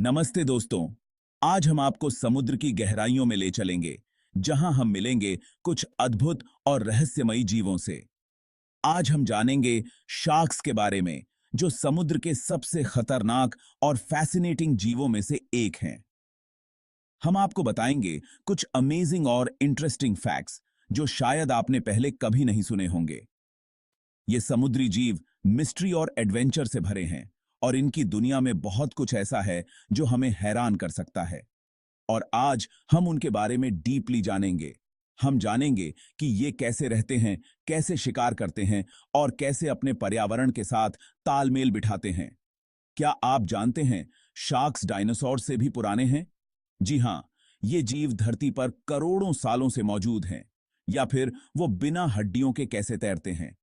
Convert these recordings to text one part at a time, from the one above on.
नमस्ते दोस्तों। आज हम आपको समुद्र की गहराइयों में ले चलेंगे, जहां हम मिलेंगे कुछ अद्भुत और रहस्यमयी जीवों से। आज हम जानेंगे शार्क्स के बारे में, जो समुद्र के सबसे खतरनाक और फैसिनेटिंग जीवों में से एक हैं। हम आपको बताएंगे कुछ अमेजिंग और इंटरेस्टिंग फैक्ट्स, जो शायद आपने पहले कभी नहीं सुने होंगे। ये समुद्री जीव मिस्ट्री और एडवेंचर से भरे हैं, और इनकी दुनिया में बहुत कुछ ऐसा है जो हमें हैरान कर सकता है। और आज हम उनके बारे में डीपली जानेंगे। हम जानेंगे कि ये कैसे रहते हैं, कैसे शिकार करते हैं और कैसे अपने पर्यावरण के साथ तालमेल बिठाते हैं। क्या आप जानते हैं, शार्क्स डायनासोर से भी पुराने हैं? जी हां, ये जीव धरती पर करोड़ों सालों से मौजूद हैं। या फिर वो बिना हड्डियों के कैसे तैरते हैं?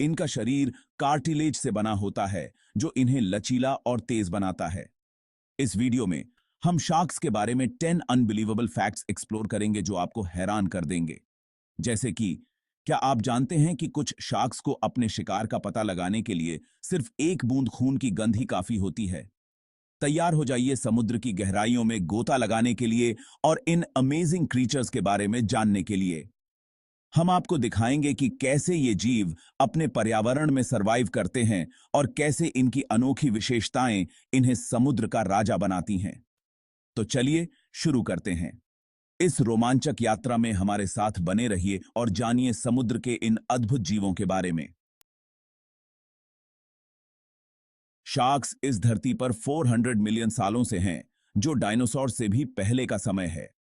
इनका शरीर कार्टिलेज से बना होता है, जो इन्हें लचीला और तेज बनाता है। इस वीडियो में हम शार्क्स के बारे में 10 अनबिलीवेबल फैक्ट्स एक्सप्लोर करेंगे, जो आपको हैरान कर देंगे। जैसे कि, क्या आप जानते हैं कि कुछ शार्क्स को अपने शिकार का पता लगाने के लिए सिर्फ एक बूंद खून की गंध ही काफी होती है? तैयार हो जाइए समुद्र की गहराइयों में गोता लगाने के लिए और इन अमेजिंग क्रीचर्स के बारे में जानने के लिए। हम आपको दिखाएंगे कि कैसे ये जीव अपने पर्यावरण में सरवाइव करते हैं और कैसे इनकी अनोखी विशेषताएं इन्हें समुद्र का राजा बनाती हैं। तो चलिए शुरू करते हैं। इस रोमांचक यात्रा में हमारे साथ बने रहिए और जानिए समुद्र के इन अद्भुत जीवों के बारे में। शार्क्स इस धरती पर 400 मिलियन सालों से हैं, जो डायनासोर से भी पहले का समय है।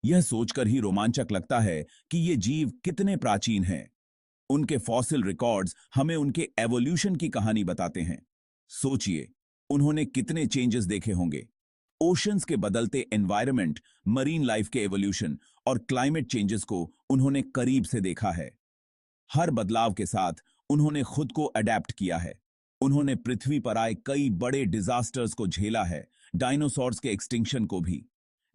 यह सोचकर ही रोमांचक लगता है कि ये जीव कितने प्राचीन हैं। उनके फॉसिल रिकॉर्ड्स हमें उनके एवोल्यूशन की कहानी बताते हैं। सोचिए, उन्होंने कितने चेंजेस देखे होंगे। ओशंस के बदलते एनवायरनमेंट, मरीन लाइफ के एवोल्यूशन और क्लाइमेट चेंजेस को उन्होंने करीब से देखा है। हर बदलाव के साथ उन्होंने खुद को अडेप्ट किया है। उन्होंने पृथ्वी पर आए कई बड़े डिजास्टर्स को झेला है, डायनासोर्स के एक्सटिंक्शन को भी।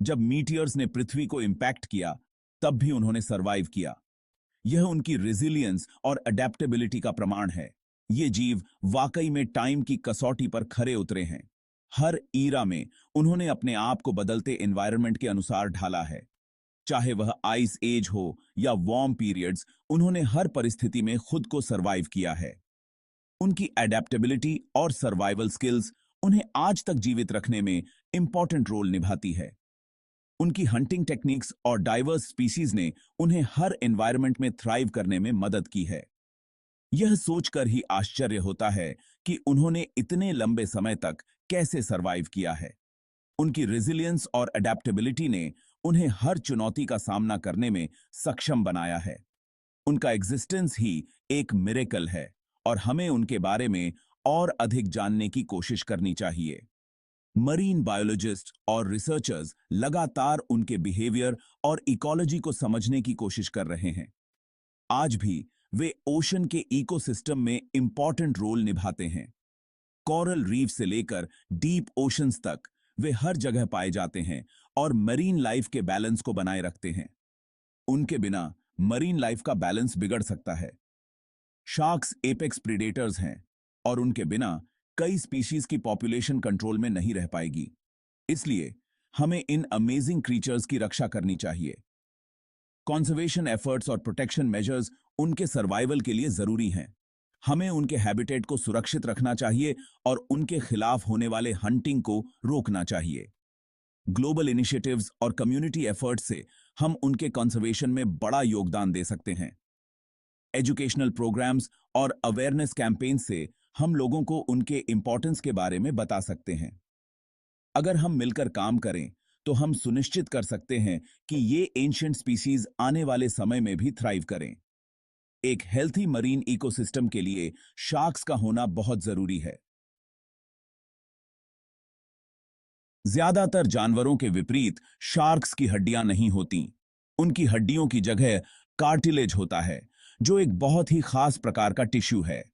जब मीटियर्स ने पृथ्वी को इंपैक्ट किया, तब भी उन्होंने सरवाइव किया। यह उनकी रेजिलियंस और अडेप्टेबिलिटी का प्रमाण है। ये जीव वाकई में टाइम की कसौटी पर खरे उतरे हैं। हर ईरा में उन्होंने अपने आप को बदलते एनवायरनमेंट के अनुसार ढाला है। चाहे वह आइस एज हो या वार्म पीरियड्स, उन्होंने हर परिस्थिति में खुद को सरवाइव किया है। उनकी अडेप्टेबिलिटी और सर्वाइवल स्किल्स उन्हें आज तक जीवित रखने में इंपॉर्टेंट रोल निभाती है। उनकी हंटिंग टेक्निक्स और डाइवर्स स्पीसीज ने उन्हें हर एनवायरनमेंट में थ्राइव करने में मदद की है। यह सोचकर ही आश्चर्य होता है कि उन्होंने इतने लंबे समय तक कैसे सरवाइव किया है। उनकी रेजिलियंस और अडेप्टेबिलिटी ने उन्हें हर चुनौती का सामना करने में सक्षम बनाया है। उनका एग्जिस्टेंस ही एक मिरेकल है, और हमें उनके बारे में और अधिक जानने की कोशिश करनी चाहिए। मरीन बायोलॉजिस्ट और रिसर्चर्स लगातार उनके बिहेवियर और इकोलॉजी को समझने की कोशिश कर रहे हैं। आज भी वे ओशन के इकोसिस्टम में इंपॉर्टेंट रोल निभाते हैं। कोरल रीफ से लेकर डीप ओशंस तक वे हर जगह पाए जाते हैं और मरीन लाइफ के बैलेंस को बनाए रखते हैं। उनके बिना मरीन लाइफ का बैलेंस बिगड़ सकता है। शार्क्स एपेक्स प्रीडेटर्स हैं, और उनके बिना कई स्पीशीज की पॉपुलेशन कंट्रोल में नहीं रह पाएगी। इसलिए हमें इन अमेजिंग क्रीचर्स की रक्षा करनी चाहिए। कंजर्वेशन एफर्ट्स और प्रोटेक्शन मेजर्स उनके सर्वाइवल के लिए जरूरी हैं। हमें उनके हैबिटेट को सुरक्षित रखना चाहिए और उनके खिलाफ होने वाले हंटिंग को रोकना चाहिए। ग्लोबल इनिशिएटिव्स और कम्युनिटी एफर्ट्स से हम उनके कंजर्वेशन में बड़ा योगदान दे सकते हैं। एजुकेशनल प्रोग्राम्स और अवेयरनेस कैंपेन से हम लोगों को उनके इंपॉर्टेंस के बारे में बता सकते हैं। अगर हम मिलकर काम करें, तो हम सुनिश्चित कर सकते हैं कि ये एंशिएंट स्पीसीज आने वाले समय में भी थ्राइव करें। एक हेल्थी मरीन इकोसिस्टम के लिए शार्क्स का होना बहुत जरूरी है। ज्यादातर जानवरों के विपरीत शार्क्स की हड्डियां नहीं होती। उनकी हड्डियों की जगह कार्टिलेज होता है, जो एक बहुत ही खास प्रकार का टिश्यू है।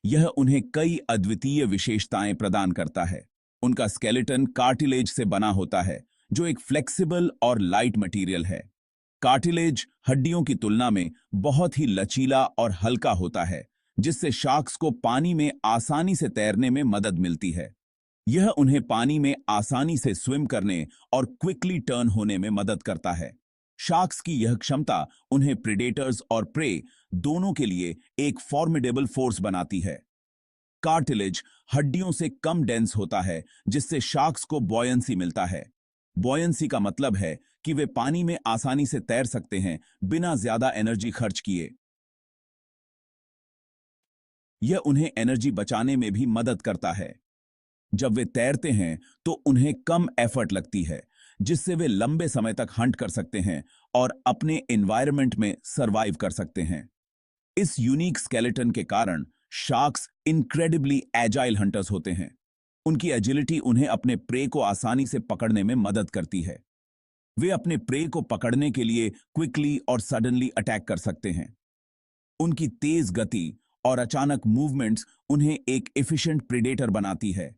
यह उन्हें कई अद्वितीय विशेषताएं प्रदान करता है। उनका स्केलेटन कार्टिलेज से बना होता है, जो एक फ्लेक्सिबल और लाइट मटेरियल है। कार्टिलेज हड्डियों की तुलना में बहुत ही लचीला और हल्का होता है, जिससे शार्क्स को पानी में आसानी से तैरने में मदद मिलती है। यह उन्हें पानी में आसानी से स्विम करने और क्विकली टर्न होने में मदद करता है। शार्क्स की यह क्षमता उन्हें प्रेडेटर्स और प्रे दोनों के लिए एक फॉर्मिडेबल फोर्स बनाती है। कार्टिलेज हड्डियों से कम डेंस होता है, जिससे शार्क्स को बॉयंसी मिलता है। बॉयंसी का मतलब है कि वे पानी में आसानी से तैर सकते हैं बिना ज्यादा एनर्जी खर्च किए। यह उन्हें एनर्जी बचाने में भी मदद करता है। जब वे तैरते हैं तो उन्हें कम एफर्ट लगती है, जिससे वे लंबे समय तक हंट कर सकते हैं और अपने एनवायरनमेंट में सरवाइव कर सकते हैं। इस यूनिक स्केलेटन के कारण शार्क्स इनक्रेडिबली एजाइल हंटर्स होते हैं। उनकी एजिलिटी उन्हें अपने प्रे को आसानी से पकड़ने में मदद करती है। वे अपने प्रे को पकड़ने के लिए क्विकली और सडनली अटैक कर सकते हैं। उनकी तेज गति और अचानक मूवमेंट्स उन्हें एक एफिशिएंट प्रेडेटर बनाती है।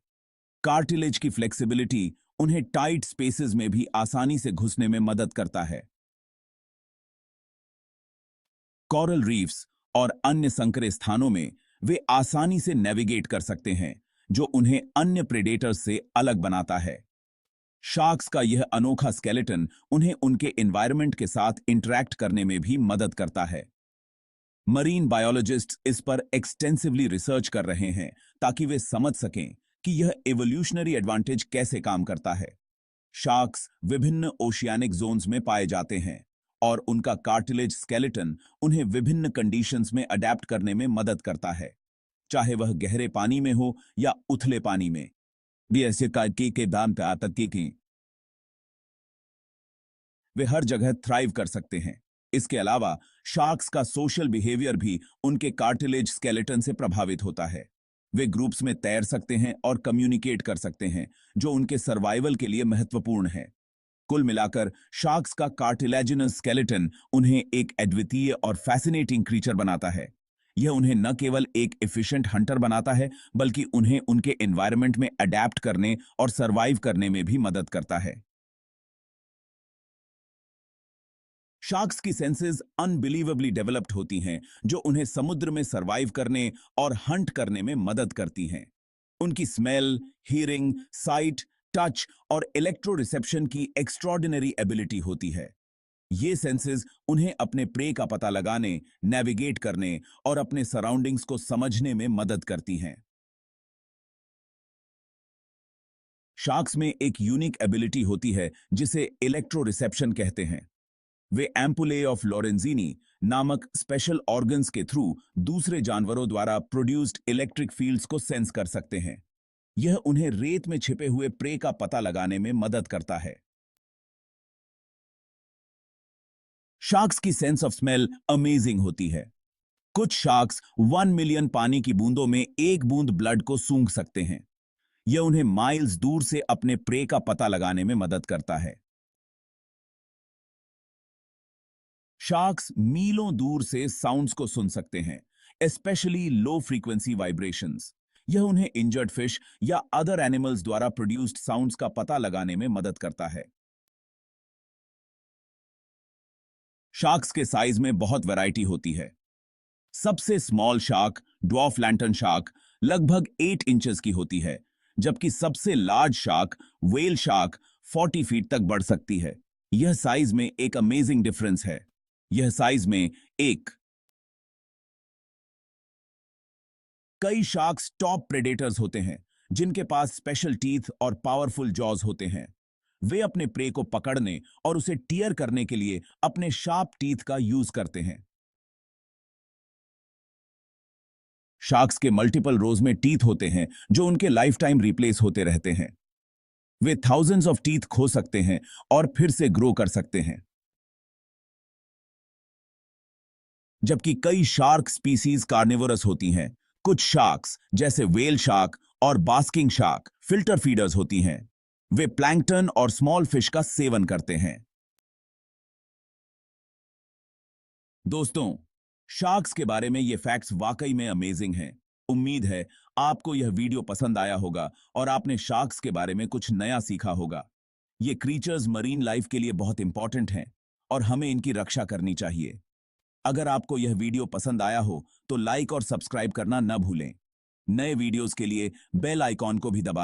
कार्टिलेज की फ्लेक्सिबिलिटी उन्हें टाइट स्पेसेस में भी आसानी से घुसने में मदद करता है। कोरल रीफ्स और अन्य संकरे स्थानों में वे आसानी से नेविगेट कर सकते हैं, जो उन्हें अन्य प्रेडेटर्स से अलग बनाता है। शार्क्स का यह अनोखा स्केलेटन उन्हें उनके एनवायरनमेंट के साथ इंटरैक्ट करने में भी मदद करता है। मरीन बायोलॉजिस्ट्स इस पर एक्सटेंसिवली रिसर्च कर रहे हैं ताकि वे समझ सकें कि यह एवोल्यूशनरी एडवांटेज कैसे काम करता है। शार्क्स विभिन्न ओशियानिक जोन्स में पाए जाते हैं और उनका कार्टिलेज स्केलेटन उन्हें विभिन्न कंडीशंस में अडेप्ट करने में मदद करता है, चाहे वह गहरे पानी में हो या उथले पानी में। भी ऐसे कार्की के दाम पे आतंकी थी, वे हर जगह थ्राइव कर सकते हैं। इसके अलावा शार्क्स का सोशल बिहेवियर भी उनके कार्टिलेज स्केलेटन से प्रभावित होता है। वे ग्रुप्स में तैर सकते हैं और कम्युनिकेट कर सकते हैं, जो उनके सर्वाइवल के लिए महत्वपूर्ण है। कुल मिलाकर शार्क्स का कार्टिलेजिनस स्केलेटन उन्हें एक अद्वितीय और फैसिनेटिंग क्रीचर बनाता है। यह उन्हें न केवल एक एफिशिएंट हंटर बनाता है, बल्कि उन्हें उनके एनवायरनमेंट में अडेप्ट करने और सर्वाइव करने में भी मदद करता है। शार्क्स की सेंसेस अनबिलीवेबली डेवलप्ड होती हैं, जो उन्हें समुद्र में सरवाइव करने और हंट करने में मदद करती हैं। उनकी स्मेल, हियरिंग, साइट, टच और इलेक्ट्रो रिसेप्शन की एक्स्ट्रॉर्डिनरी एबिलिटी होती है। ये सेंसेस उन्हें अपने प्रे का पता लगाने, नेविगेट करने और अपने सराउंडिंग्स को समझने में मदद करती हैं। शार्क्स में एक यूनिक एबिलिटी होती है जिसे इलेक्ट्रो रिसेप्शन कहते हैं। वे एम्पुले ऑफ लॉरेंजीनी नामक स्पेशल ऑर्गन्स के थ्रू दूसरे जानवरों द्वारा प्रोड्यूस्ड इलेक्ट्रिक फील्ड्स को सेंस कर सकते हैं। यह उन्हें रेत में छिपे हुए प्रे का पता लगाने में मदद करता है। शार्क्स की सेंस ऑफ स्मेल अमेजिंग होती है। कुछ शार्क्स 1 मिलियन पानी की बूंदों में एक बूंद ब्लड को सूंघ सकते हैं। यह उन्हें माइल्स दूर से अपने प्रे का पता लगाने में मदद करता है। शार्क्स मीलों दूर से साउंड्स को सुन सकते हैं, स्पेशली लो फ्रीक्वेंसी वाइब्रेशंस। यह उन्हें इंजर्ड फिश या अदर एनिमल्स द्वारा प्रोड्यूस्ड साउंड्स का पता लगाने में मदद करता है। शार्क्स के साइज में बहुत वैरायटी होती है। सबसे small shark, dwarf lantern shark, लगभग 8 इंचेस की होती है, जबकि सबसे large shark, whale shark, 40 feet तक बढ़ सकती है। यह साइज में एक अमेजिंग डिफरेंस है। यह साइज में एक कई शार्क्स टॉप प्रेडेटर्स होते हैं, जिनके पास स्पेशल टीथ और पावरफुल जॉज होते हैं। वे अपने प्रे को पकड़ने और उसे टियर करने के लिए अपने शार्प टीथ का यूज करते हैं। शार्क्स के मल्टीपल रोज में टीथ होते हैं, जो उनके लाइफ टाइम रिप्लेस होते रहते हैं। वे थाउजेंड्स ऑफ टीथ खो सकते हैं और फिर से ग्रो कर सकते हैं। जबकि कई शार्क स्पीसीज कार्निवोरस होती हैं, कुछ शार्क्स जैसे व्हेल शार्क और बास्किंग शार्क फिल्टर फीडर्स होती हैं। वे प्लैंकटन और स्मॉल फिश का सेवन करते हैं। दोस्तों, शार्क्स के बारे में ये फैक्ट्स वाकई में अमेजिंग हैं। उम्मीद है आपको यह वीडियो पसंद आया होगा और आपने शार्क्स के बारे में कुछ नया सीखा होगा। ये क्रीचर्स मरीन लाइफ के लिए बहुत इंपॉर्टेंट हैं और हमें इनकी रक्षा करनी चाहिए। अगर आपको यह वीडियो पसंद आया हो तो लाइक और सब्सक्राइब करना न भूलें। नए वीडियोस के लिए बेल आइकॉन को भी दबा